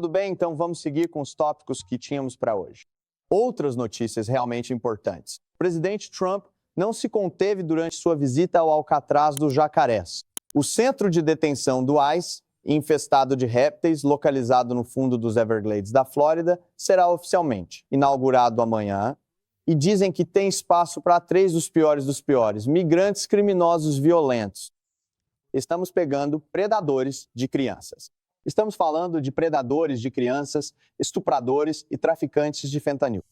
Tudo bem? Então vamos seguir com os tópicos que tínhamos para hoje. Outras notícias realmente importantes. O presidente Trump não se conteve durante sua visita ao Alcatraz dos Jacarés. O centro de detenção do ICE, infestado de répteis, localizado no fundo dos Everglades da Flórida, será oficialmente inaugurado amanhã. E dizem que tem espaço para 3 dos piores, migrantes criminosos violentos. Estamos pegando predadores de crianças. Estamos falando de predadores de crianças, estupradores e traficantes de fentanil.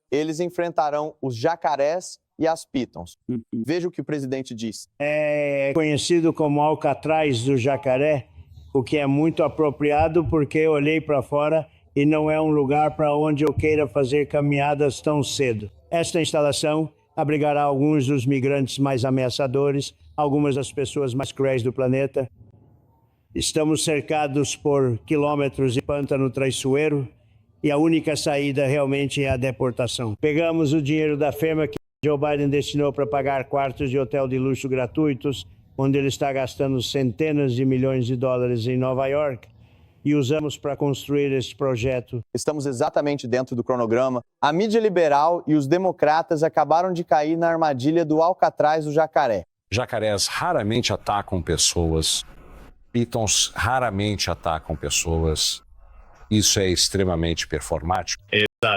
Eles enfrentarão os jacarés e as pitons. Veja o que o presidente disse. É conhecido como Alcatraz do Jacaré, o que é muito apropriado porque eu olhei para fora e não é um lugar para onde eu queira fazer caminhadas tão cedo. Esta instalação abrigará alguns dos migrantes mais ameaçadores, algumas das pessoas mais cruéis do planeta. Estamos cercados por quilômetros de pântano traiçoeiro e a única saída realmente é a deportação. Pegamos o dinheiro da firma que Joe Biden destinou para pagar quartos de hotel de luxo gratuitos, onde ele está gastando centenas de milhões de dólares em Nova York, e usamos para construir este projeto. Estamos exatamente dentro do cronograma. A mídia liberal e os democratas acabaram de cair na armadilha do Alcatraz do Jacaré. Jacarés raramente atacam pessoas, pitons raramente atacam pessoas. Isso é extremamente performático.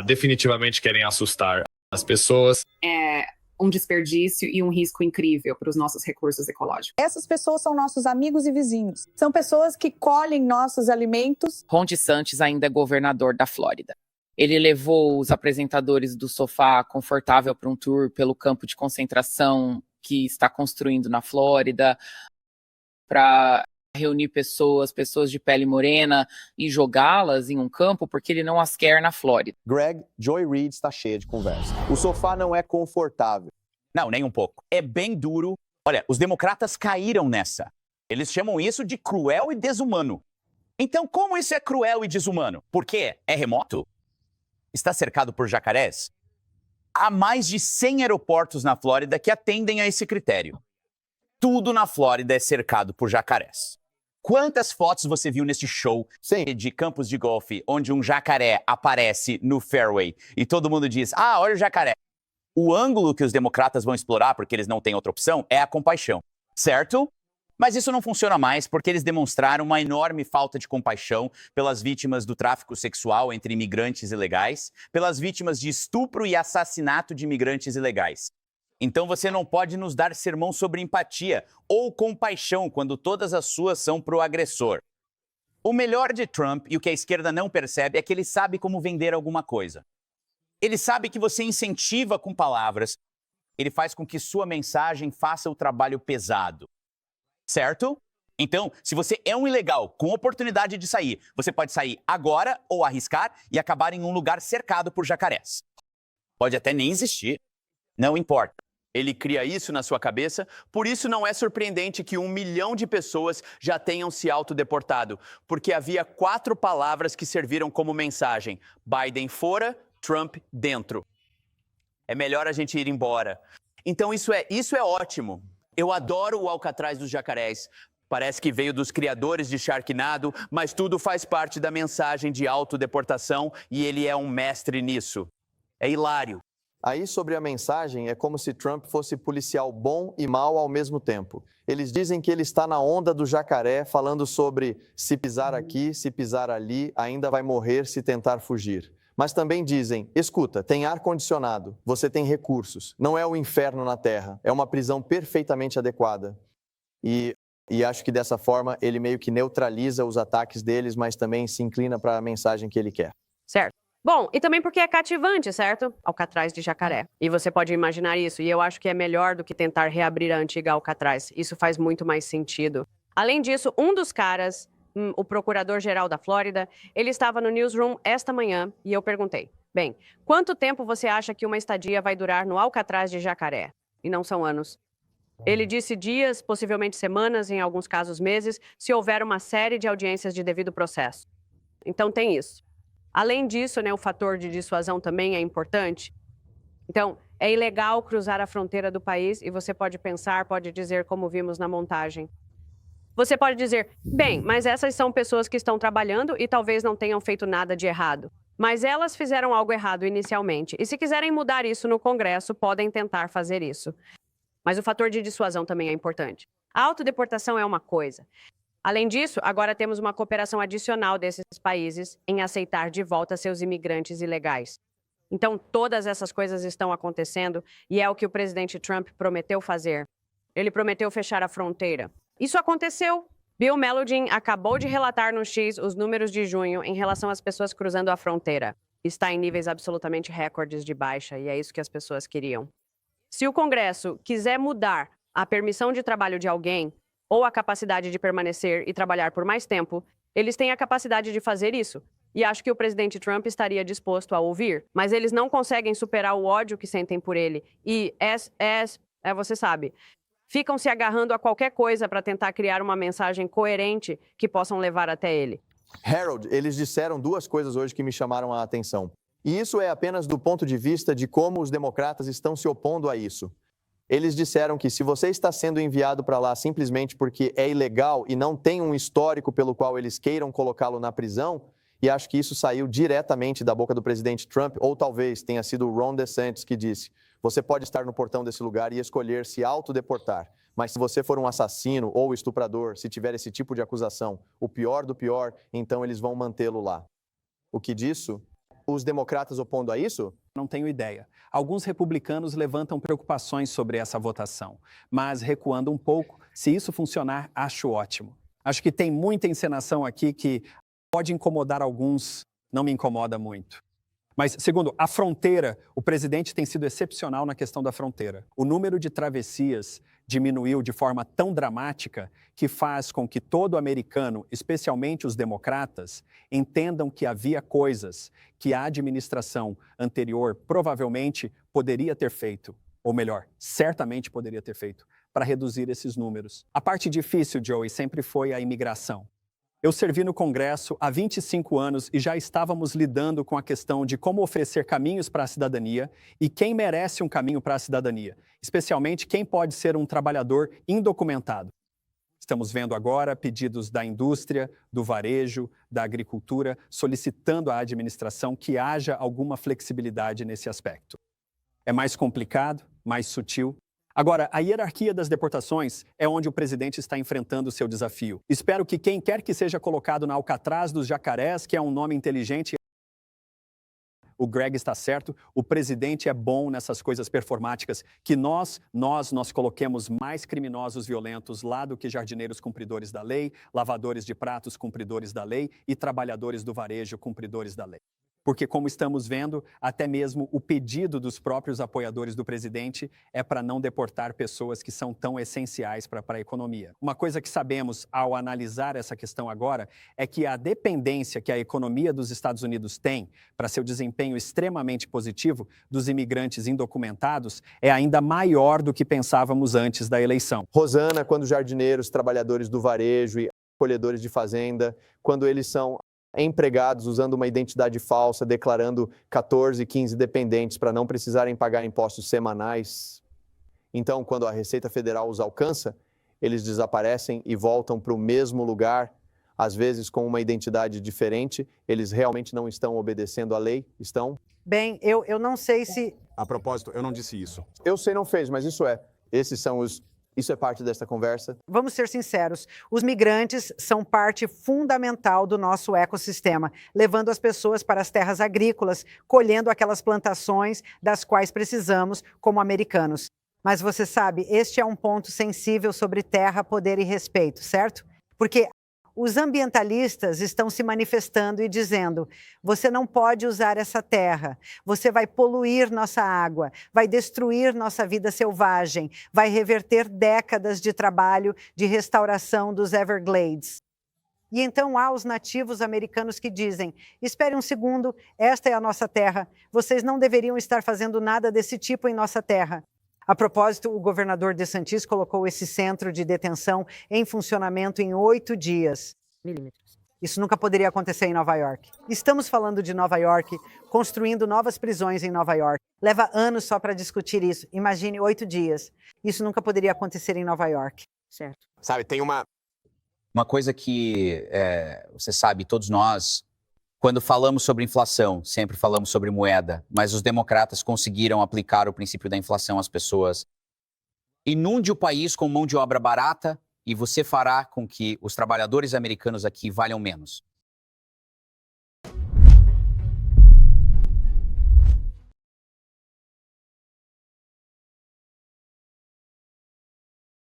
Definitivamente querem assustar as pessoas. É um desperdício e um risco incrível para os nossos recursos ecológicos. Essas pessoas são nossos amigos e vizinhos. São pessoas que colhem nossos alimentos. Ron DeSantis ainda é governador da Flórida. Ele levou os apresentadores do Sofá Confortável para um tour pelo campo de concentração que está construindo na Flórida, para reunir pessoas de pele morena e jogá-las em um campo porque ele não as quer na Flórida. Greg, Joy Reid está cheia de conversa. O sofá não é confortável. Não, nem um pouco. É bem duro. Olha, os democratas caíram nessa. Eles chamam isso de cruel e desumano. Então, como isso é cruel e desumano? Por quê? É remoto? Está cercado por jacarés? Há mais de 100 aeroportos na Flórida que atendem a esse critério. Tudo na Flórida é cercado por jacarés. Quantas fotos você viu nesse show de campos de golfe, onde um jacaré aparece no fairway e todo mundo diz, olha o jacaré. O ângulo que os democratas vão explorar, porque eles não têm outra opção, é a compaixão, certo? Mas isso não funciona mais porque eles demonstraram uma enorme falta de compaixão pelas vítimas do tráfico sexual entre imigrantes ilegais, pelas vítimas de estupro e assassinato de imigrantes ilegais. Então você não pode nos dar sermão sobre empatia ou compaixão quando todas as suas são pro agressor. O melhor de Trump, e o que a esquerda não percebe, é que ele sabe como vender alguma coisa. Ele sabe que você incentiva com palavras, ele faz com que sua mensagem faça o trabalho pesado. Certo? Então, se você é um ilegal com oportunidade de sair, você pode sair agora ou arriscar e acabar em um lugar cercado por jacarés. Pode até nem existir. Não importa. Ele cria isso na sua cabeça, por isso não é surpreendente que 1 milhão de pessoas já tenham se autodeportado, porque havia 4 palavras que serviram como mensagem: Biden fora, Trump dentro. É melhor a gente ir embora. Então isso é ótimo. Eu adoro o Alcatraz dos Jacarés. Parece que veio dos criadores de Sharknado, mas tudo faz parte da mensagem de autodeportação e ele é um mestre nisso. É hilário. Aí, sobre a mensagem, é como se Trump fosse policial bom e mau ao mesmo tempo. Eles dizem que ele está na onda do jacaré, falando sobre se pisar aqui, se pisar ali, ainda vai morrer se tentar fugir. Mas também dizem, escuta, tem ar-condicionado, você tem recursos, não é o inferno na Terra, é uma prisão perfeitamente adequada. E acho que dessa forma ele meio que neutraliza os ataques deles, mas também se inclina para a mensagem que ele quer. Certo. Bom, e também porque é cativante, certo? Alcatraz de Jacaré. E você pode imaginar isso, e eu acho que é melhor do que tentar reabrir a antiga Alcatraz. Isso faz muito mais sentido. Além disso, um dos caras, o procurador-geral da Flórida, ele estava no newsroom esta manhã e eu perguntei, bem, quanto tempo você acha que uma estadia vai durar no Alcatraz de Jacaré? E não são anos. Ele disse dias, possivelmente semanas, em alguns casos meses, se houver uma série de audiências de devido processo. Então tem isso. Além disso, o fator de dissuasão também é importante. Então, é ilegal cruzar a fronteira do país e você pode pensar, pode dizer, como vimos na montagem. Você pode dizer, bem, mas essas são pessoas que estão trabalhando e talvez não tenham feito nada de errado. Mas elas fizeram algo errado inicialmente. E se quiserem mudar isso no Congresso, podem tentar fazer isso. Mas o fator de dissuasão também é importante. A autodeportação é uma coisa. Além disso, agora temos uma cooperação adicional desses países em aceitar de volta seus imigrantes ilegais. Então, todas essas coisas estão acontecendo e é o que o presidente Trump prometeu fazer. Ele prometeu fechar a fronteira. Isso aconteceu. Bill Melugin acabou de relatar no X os números de junho em relação às pessoas cruzando a fronteira. Está em níveis absolutamente recordes de baixa e é isso que as pessoas queriam. Se o Congresso quiser mudar a permissão de trabalho de alguém ou a capacidade de permanecer e trabalhar por mais tempo, eles têm a capacidade de fazer isso. E acho que o presidente Trump estaria disposto a ouvir, mas eles não conseguem superar o ódio que sentem por ele. E você sabe, ficam se agarrando a qualquer coisa para tentar criar uma mensagem coerente que possam levar até ele. Harold, eles disseram duas coisas hoje que me chamaram a atenção. E isso é apenas do ponto de vista de como os democratas estão se opondo a isso. Eles disseram que se você está sendo enviado para lá simplesmente porque é ilegal e não tem um histórico pelo qual eles queiram colocá-lo na prisão, e acho que isso saiu diretamente da boca do presidente Trump, ou talvez tenha sido o Ron DeSantis que disse, você pode estar no portão desse lugar e escolher se autodeportar, mas se você for um assassino ou estuprador, se tiver esse tipo de acusação, o pior do pior, então eles vão mantê-lo lá. O que disso? Os democratas opondo a isso? Não tenho ideia. Alguns republicanos levantam preocupações sobre essa votação, mas recuando um pouco, se isso funcionar, acho ótimo. Acho que tem muita encenação aqui que pode incomodar alguns, não me incomoda muito. Mas, segundo, a fronteira, o presidente tem sido excepcional na questão da fronteira. O número de travessias diminuiu de forma tão dramática que faz com que todo americano, especialmente os democratas, entendam que havia coisas que a administração anterior provavelmente poderia ter feito, ou melhor, certamente poderia ter feito, para reduzir esses números. A parte difícil, Joey, sempre foi a imigração. Eu servi no Congresso há 25 anos e já estávamos lidando com a questão de como oferecer caminhos para a cidadania e quem merece um caminho para a cidadania, especialmente quem pode ser um trabalhador indocumentado. Estamos vendo agora pedidos da indústria, do varejo, da agricultura, solicitando à administração que haja alguma flexibilidade nesse aspecto. É mais complicado, mais sutil. Agora, a hierarquia das deportações é onde o presidente está enfrentando o seu desafio. Espero que quem quer que seja colocado na Alcatraz dos Jacarés, que é um nome inteligente, o Greg está certo, o presidente é bom nessas coisas performáticas, que nós coloquemos mais criminosos violentos lá do que jardineiros cumpridores da lei, lavadores de pratos cumpridores da lei e trabalhadores do varejo cumpridores da lei. Porque, como estamos vendo, até mesmo o pedido dos próprios apoiadores do presidente é para não deportar pessoas que são tão essenciais para a economia. Uma coisa que sabemos ao analisar essa questão agora é que a dependência que a economia dos Estados Unidos tem para seu desempenho extremamente positivo dos imigrantes indocumentados é ainda maior do que pensávamos antes da eleição. Rosana, quando jardineiros, trabalhadores do varejo e colhedores de fazenda, quando eles são empregados usando uma identidade falsa, declarando 14, 15 dependentes para não precisarem pagar impostos semanais. Então, quando a Receita Federal os alcança, eles desaparecem e voltam para o mesmo lugar, às vezes com uma identidade diferente. Eles realmente não estão obedecendo à lei? Estão? Bem, eu não sei se... A propósito, eu não disse isso. Eu sei, não fez, mas isso é. Isso é parte desta conversa. Vamos ser sinceros, os migrantes são parte fundamental do nosso ecossistema, levando as pessoas para as terras agrícolas, colhendo aquelas plantações das quais precisamos como americanos. Mas você sabe, este é um ponto sensível sobre terra, poder e respeito, certo? Porque os ambientalistas estão se manifestando e dizendo, você não pode usar essa terra, você vai poluir nossa água, vai destruir nossa vida selvagem, vai reverter décadas de trabalho de restauração dos Everglades. E então há os nativos americanos que dizem, espere um segundo, esta é a nossa terra, vocês não deveriam estar fazendo nada desse tipo em nossa terra. A propósito, o governador DeSantis colocou esse centro de detenção em funcionamento em 8 dias. Isso nunca poderia acontecer em Nova York. Estamos falando de Nova York, construindo novas prisões em Nova York. Leva anos só para discutir isso. Imagine 8 dias. Isso nunca poderia acontecer em Nova York. Certo. Sabe, tem uma Uma coisa que você sabe, todos nós, quando falamos sobre inflação, sempre falamos sobre moeda, mas os democratas conseguiram aplicar o princípio da inflação às pessoas. Inunde o país com mão de obra barata e você fará com que os trabalhadores americanos aqui valham menos.